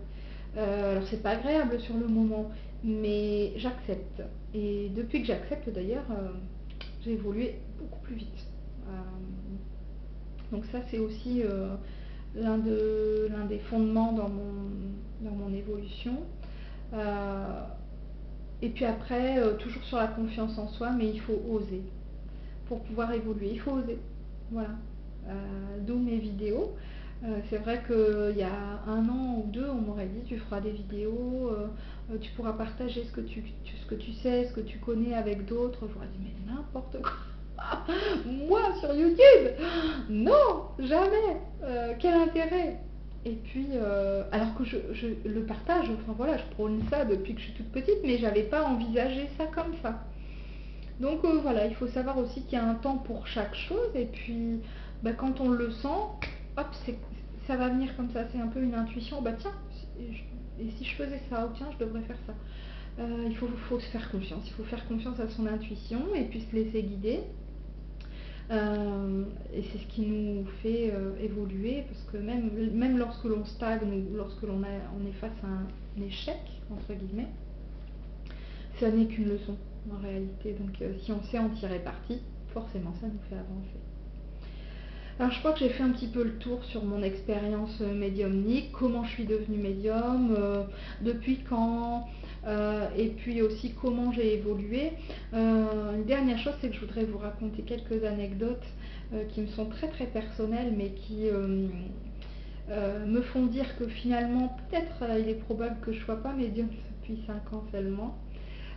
Alors c'est pas agréable sur le moment, mais j'accepte. Et depuis que j'accepte d'ailleurs, j'ai évolué beaucoup plus vite. Donc ça c'est aussi l'un des fondements dans mon évolution. Et puis après, toujours sur la confiance en soi, mais il faut oser. Pour pouvoir évoluer, il faut oser. Voilà. D'où mes vidéos. C'est vrai qu'il y a 1 an ou 2, on m'aurait dit tu feras des vidéos, tu pourras partager ce que tu sais, ce que tu connais avec d'autres. J'aurais dit mais n'importe quoi. Moi sur YouTube, non, jamais. Quel intérêt? Et puis, alors que je le partage, enfin voilà, je prône ça depuis que je suis toute petite, mais j'avais pas envisagé ça comme ça. Donc voilà, il faut savoir aussi qu'il y a un temps pour chaque chose, et puis quand on le sent, hop, ça va venir comme ça, c'est un peu une intuition, tiens, et si je faisais ça, ou tiens, je devrais faire ça. Il faut se faire confiance, il faut faire confiance à son intuition, et puis se laisser guider. Et c'est ce qui nous fait évoluer, parce que même lorsque l'on stagne, ou lorsque on est face à un échec, entre guillemets, ça n'est qu'une leçon en réalité. Donc si on sait en tirer parti, forcément ça nous fait avancer. Alors je crois que j'ai fait un petit peu le tour sur mon expérience médiumnique, comment je suis devenue médium, depuis quand, et puis aussi comment j'ai évolué. Une dernière chose, c'est que je voudrais vous raconter quelques anecdotes qui me sont très personnelles, mais qui me font dire que finalement, peut-être il est probable que je ne sois pas médium depuis 5 ans seulement.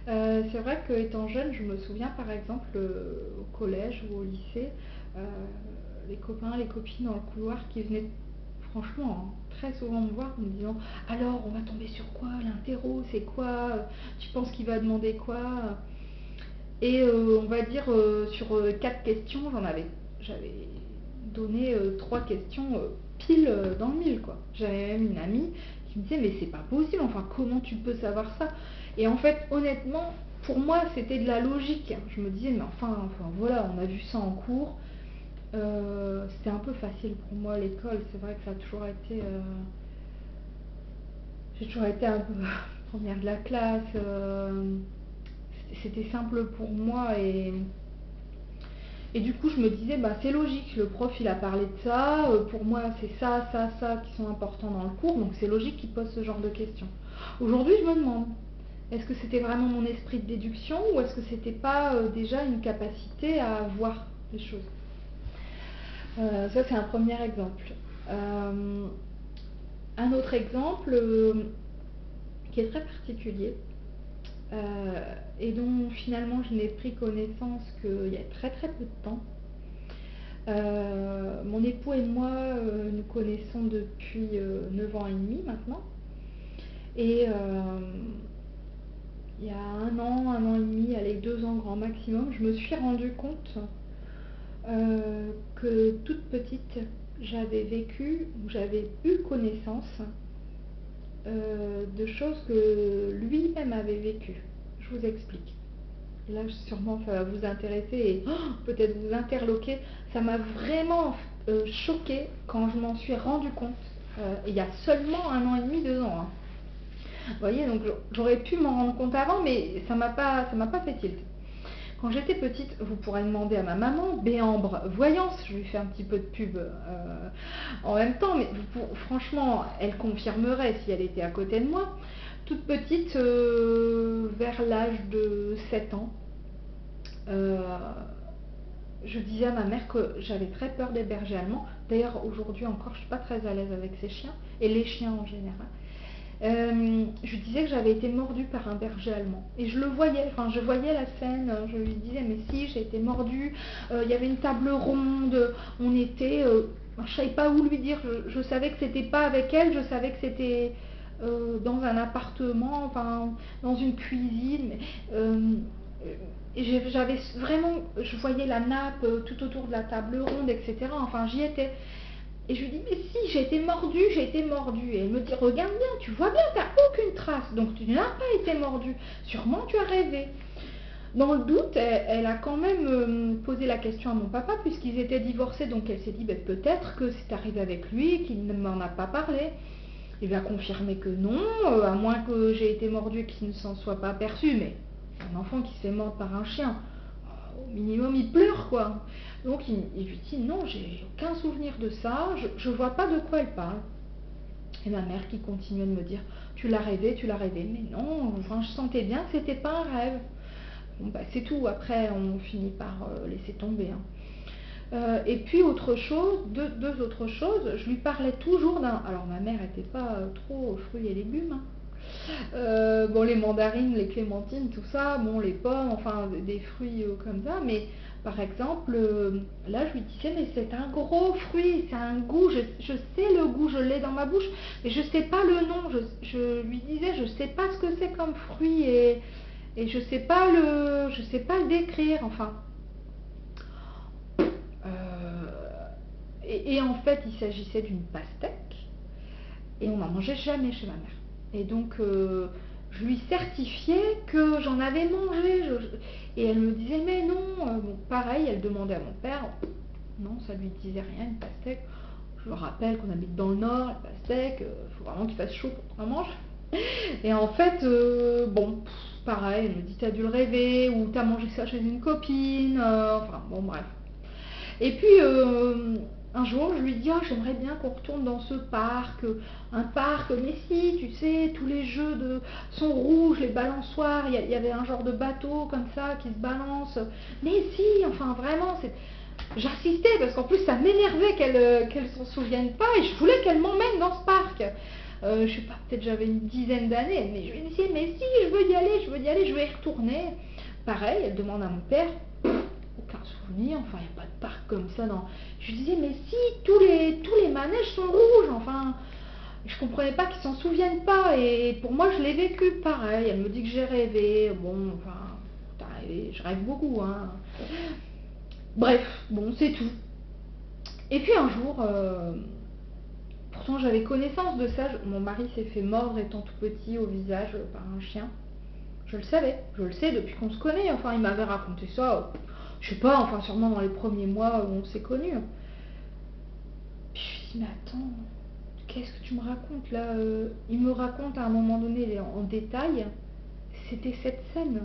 C'est vrai qu'étant jeune, je me souviens par exemple au collège ou au lycée, les copains, les copines dans le couloir qui venaient franchement très souvent me voir en me disant alors on va tomber sur quoi, l'interro c'est quoi, tu penses qu'il va demander quoi, et on va dire sur 4 questions j'avais donné 3 questions pile dans le mille, quoi. J'avais même une amie qui me disait mais c'est pas possible, enfin comment tu peux savoir ça? Et en fait honnêtement pour moi c'était de la logique. Je me disais mais enfin voilà, on a vu ça en cours. C'était un peu facile pour moi l'école, c'est vrai que ça a toujours été j'ai toujours été un peu première de la classe, c'était simple pour moi, et du coup je me disais c'est logique, le prof il a parlé de ça, pour moi c'est ça qui sont importants dans le cours, donc c'est logique qu'il pose ce genre de questions. Aujourd'hui je me demande, est-ce que c'était vraiment mon esprit de déduction, ou est-ce que c'était pas déjà une capacité à voir les choses? Ça c'est un premier exemple. Un autre exemple qui est très particulier. et dont finalement je n'ai pris connaissance qu'il y a très très peu de temps. Mon époux et moi nous connaissons depuis 9 ans et demi maintenant. Et il y a un an et demi, allez 2 ans grand maximum, je me suis rendu compte que toute petite, j'avais vécu, ou j'avais eu connaissance de choses que lui-même avait vécues. Je vous explique. Là, sûrement, ça va vous intéresser et peut-être vous interloquer. Ça m'a vraiment choquée quand je m'en suis rendu compte, il y a seulement 1 an et demi, 2 ans. Hein. Vous voyez, donc j'aurais pu m'en rendre compte avant, mais ça m'a pas fait tilt. Quand j'étais petite, vous pourrez demander à ma maman, Béambre Voyance, je lui fais un petit peu de pub en même temps, mais franchement, elle confirmerait si elle était à côté de moi. Toute petite, vers l'âge de 7 ans, je disais à ma mère que j'avais très peur des bergers allemands. D'ailleurs, aujourd'hui encore, je ne suis pas très à l'aise avec ces chiens, et les chiens en général. Je disais que j'avais été mordue par un berger allemand. Et je le voyais, enfin je voyais la scène, je lui disais mais si, j'ai été mordue, il y avait une table ronde, on était, je ne savais pas où lui dire, je savais que c'était pas avec elle, je savais que c'était dans un appartement, enfin dans une cuisine. J'avais vraiment, je voyais la nappe tout autour de la table ronde, etc. Enfin j'y étais. Et je lui dis, mais si, j'ai été mordue. Et elle me dit, regarde bien, tu vois bien, tu n'as aucune trace. Donc tu n'as pas été mordue. Sûrement tu as rêvé. Dans le doute, elle a quand même posé la question à mon papa, puisqu'ils étaient divorcés. Donc elle s'est dit, ben, peut-être que c'est arrivé avec lui, qu'il ne m'en a pas parlé. Il lui a confirmé que non, à moins que j'ai été mordue et qu'il ne s'en soit pas aperçu. Mais un enfant qui se fait mordre par un chien, au minimum il pleure quoi. Donc il lui dit non, j'ai aucun souvenir de ça, je vois pas de quoi elle parle. Et ma mère qui continuait de me dire tu l'as rêvé, mais non, enfin, je sentais bien que c'était pas un rêve. Bon, bah, c'est tout, après on finit par laisser tomber. Hein. Et puis autre chose, deux autres choses, je lui parlais toujours d'un... Alors ma mère n'était pas trop fruits et légumes, hein. Bon, les mandarines, les clémentines, tout ça, bon, les pommes, enfin des fruits comme ça, mais par exemple, là je lui disais, mais c'est un gros fruit, c'est un goût, je sais le goût, je l'ai dans ma bouche, mais je sais pas le nom, je lui disais, je sais pas ce que c'est comme fruit et je sais pas le décrire, enfin. Et en fait, il s'agissait d'une pastèque et on n'en mangeait jamais chez ma mère. Et donc, je lui certifiais que j'en avais mangé. Et elle me disait, mais non. Bon, pareil, elle demandait à mon père. Non, ça lui disait rien, une pastèque. Je me rappelle qu'on habite dans le Nord, la pastèque, il faut vraiment qu'il fasse chaud pour qu'on en mange. Et en fait, bon, pareil, elle me dit, t'as dû le rêver, ou t'as mangé ça chez une copine. Enfin, bon, bref. Et puis, un jour, je lui dis, oh, j'aimerais bien qu'on retourne dans ce parc, un parc, mais si, tu sais, tous les jeux sont rouges, les balançoires, il y avait un genre de bateau comme ça qui se balance. Mais si, enfin vraiment, j'insistais parce qu'en plus ça m'énervait qu'elle s'en souvienne pas et je voulais qu'elle m'emmène dans ce parc. Je sais pas, peut-être j'avais une dizaine d'années, mais je lui disais, mais si, je veux y aller, je vais y retourner. Pareil, elle demande à mon père, aucun souvenir, enfin il n'y a pas de parc comme ça. Je lui disais, mais si, tous les manèges sont rouges, enfin, je comprenais pas qu'ils s'en souviennent pas, et pour moi je l'ai vécu pareil. Elle me dit que j'ai rêvé, bon, enfin, t'as rêvé, je rêve beaucoup, hein. Bref, bon, c'est tout. Et puis un jour, pourtant j'avais connaissance de ça, mon mari s'est fait mordre étant tout petit au visage par un chien. Je le sais depuis qu'on se connaît, enfin il m'avait raconté ça, je sais pas, enfin sûrement dans les premiers mois où on s'est connus. Puis je me suis dit, mais attends, qu'est-ce que tu me racontes là? Il me raconte à un moment donné en détail, c'était cette scène.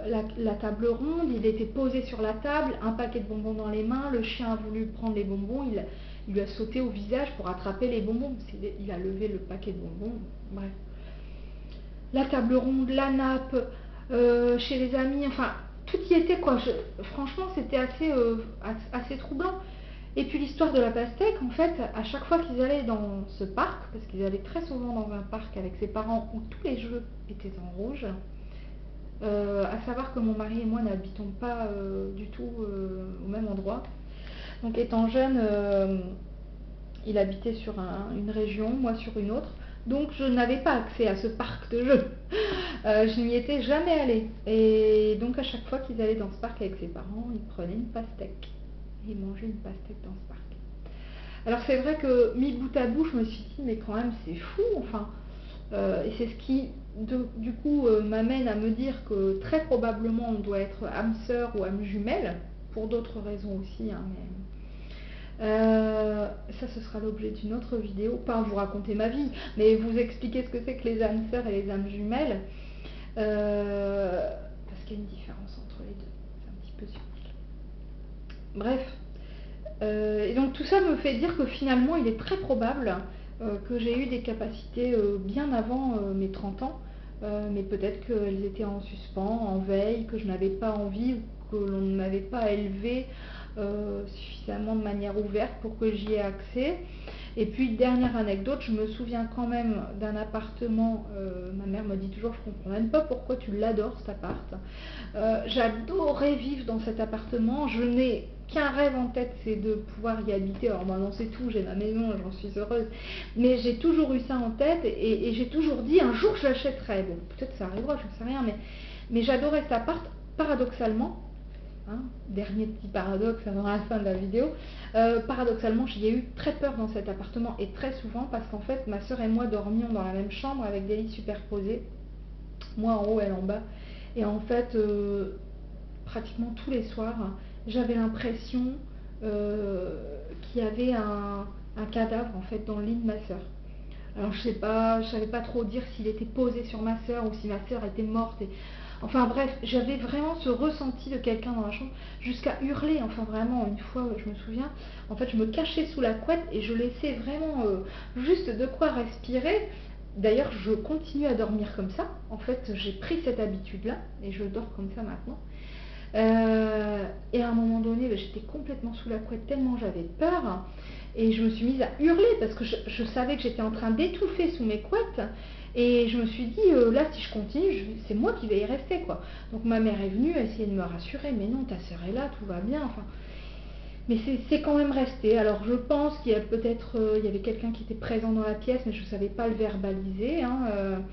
La table ronde, il était posé sur la table, un paquet de bonbons dans les mains, le chien a voulu prendre les bonbons, il lui a sauté au visage pour attraper les bonbons, il a levé le paquet de bonbons, bref. La table ronde, la nappe, chez les amis, enfin, tout y était quoi. Franchement, c'était assez troublant. Et puis l'histoire de la pastèque, en fait, à chaque fois qu'ils allaient dans ce parc, parce qu'ils allaient très souvent dans un parc avec ses parents où tous les jeux étaient en rouge, à savoir que mon mari et moi n'habitons pas du tout au même endroit. Donc étant jeune, il habitait sur une région, moi sur une autre. Donc je n'avais pas accès à ce parc de jeux. Je n'y étais jamais allée. Et donc à chaque fois qu'ils allaient dans ce parc avec ses parents, ils prenaient une pastèque. Ils mangeaient une pastèque dans ce parc. Alors c'est vrai que mis bout à bout, je me suis dit, mais quand même c'est fou. Enfin, et c'est ce qui, du coup, m'amène à me dire que très probablement on doit être âme sœur ou âme jumelle, pour d'autres raisons aussi, hein, mais ça, ce sera l'objet d'une autre vidéo, pas vous raconter ma vie, mais vous expliquer ce que c'est que les âmes sœurs et les âmes jumelles, parce qu'il y a une différence entre les deux, c'est un petit peu subtil. Bref, et donc tout ça me fait dire que finalement, il est très probable que j'ai eu des capacités bien avant mes 30 ans, mais peut-être qu'elles étaient en suspens, en veille, que je n'avais pas envie, ou que l'on ne m'avait pas élevée suffisamment de manière ouverte pour que j'y ai accès. Et puis, dernière anecdote, je me souviens quand même d'un appartement, ma mère me dit toujours, je comprends même pas pourquoi tu l'adores cet appart. J'adorais vivre dans cet appartement, je n'ai qu'un rêve en tête, c'est de pouvoir y habiter. Alors maintenant c'est tout, j'ai ma maison, j'en suis heureuse, mais j'ai toujours eu ça en tête et j'ai toujours dit un jour je l'achèterai. Bon, peut-être ça arrivera, je ne sais rien, mais j'adorais cet appart, paradoxalement. Hein, dernier petit paradoxe avant la fin de la vidéo, paradoxalement j'y ai eu très peur dans cet appartement et très souvent parce qu'en fait ma soeur et moi dormions dans la même chambre avec des lits superposés, moi en haut elle en bas, et en fait pratiquement tous les soirs j'avais l'impression qu'il y avait un cadavre en fait dans le lit de ma soeur. Alors je sais pas, je savais pas trop dire s'il était posé sur ma soeur ou si ma soeur était morte. Enfin bref, j'avais vraiment ce ressenti de quelqu'un dans la chambre, jusqu'à hurler. Enfin vraiment, une fois, je me souviens, en fait, je me cachais sous la couette et je laissais vraiment juste de quoi respirer. D'ailleurs, je continue à dormir comme ça. En fait, j'ai pris cette habitude-là et je dors comme ça maintenant. Et à un moment donné, j'étais complètement sous la couette tellement j'avais peur. Et je me suis mise à hurler parce que je savais que j'étais en train d'étouffer sous mes couettes. Et je me suis dit, là, si je continue, c'est moi qui vais y rester, quoi. Donc ma mère est venue essayer de me rassurer. Mais non, ta soeur est là, tout va bien. Enfin, mais c'est quand même resté. Alors je pense qu'il y a peut-être, il y avait quelqu'un qui était présent dans la pièce, mais je ne savais pas le verbaliser. Hein,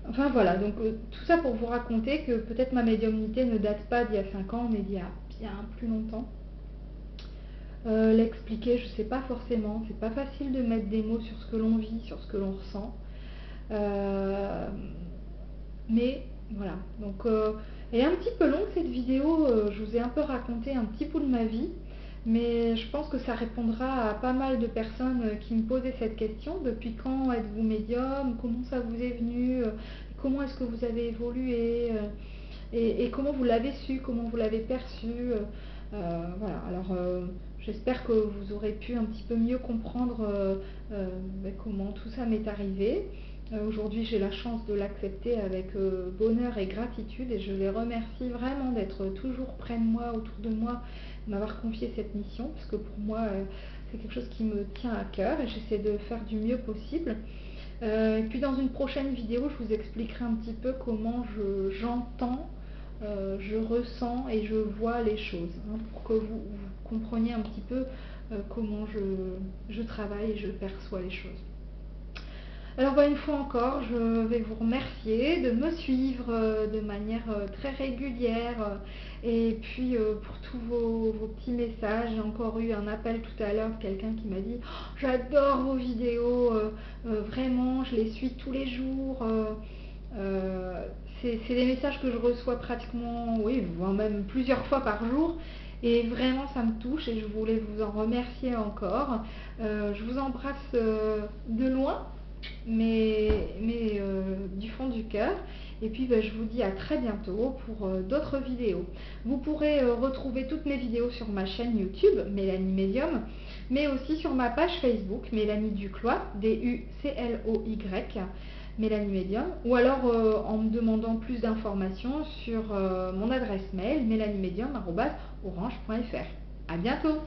enfin voilà, donc tout ça pour vous raconter que peut-être ma médiumnité ne date pas d'il y a 5 ans, mais d'il y a bien plus longtemps. L'expliquer, je sais pas forcément, c'est pas facile de mettre des mots sur ce que l'on vit, sur ce que l'on ressent. Mais voilà, donc elle est un petit peu longue cette vidéo, je vous ai un peu raconté un petit bout de ma vie, mais je pense que ça répondra à pas mal de personnes qui me posaient cette question. Depuis quand êtes-vous médium? Comment ça vous est venu? Comment est-ce que vous avez évolué? Et comment vous l'avez su? Comment vous l'avez perçu? Voilà, alors j'espère que vous aurez pu un petit peu mieux comprendre comment tout ça m'est arrivé. Aujourd'hui, j'ai la chance de l'accepter avec bonheur et gratitude et je les remercie vraiment d'être toujours près de moi, autour de moi, de m'avoir confié cette mission parce que pour moi, c'est quelque chose qui me tient à cœur et j'essaie de faire du mieux possible. Et puis dans une prochaine vidéo, je vous expliquerai un petit peu comment j'entends, je ressens et je vois les choses, hein, pour que vous compreniez un petit peu comment je travaille et je perçois les choses. Alors une fois encore, je vais vous remercier de me suivre de manière très régulière et puis pour tous vos petits messages. J'ai encore eu un appel tout à l'heure de quelqu'un qui m'a dit oh, j'adore vos vidéos, vraiment je les suis tous les jours. C'est des messages que je reçois pratiquement, oui, voire même plusieurs fois par jour. Et vraiment, ça me touche et je voulais vous en remercier encore. Je vous embrasse de loin, mais du fond du cœur. Et puis, je vous dis à très bientôt pour d'autres vidéos. Vous pourrez retrouver toutes mes vidéos sur ma chaîne YouTube, Mélanie Médium, mais aussi sur ma page Facebook, Mélanie Ducloy, D-U-C-L-O-Y. Mélanie Médium, ou alors en me demandant plus d'informations sur mon adresse mail mélaniemedium@orange.fr. À bientôt!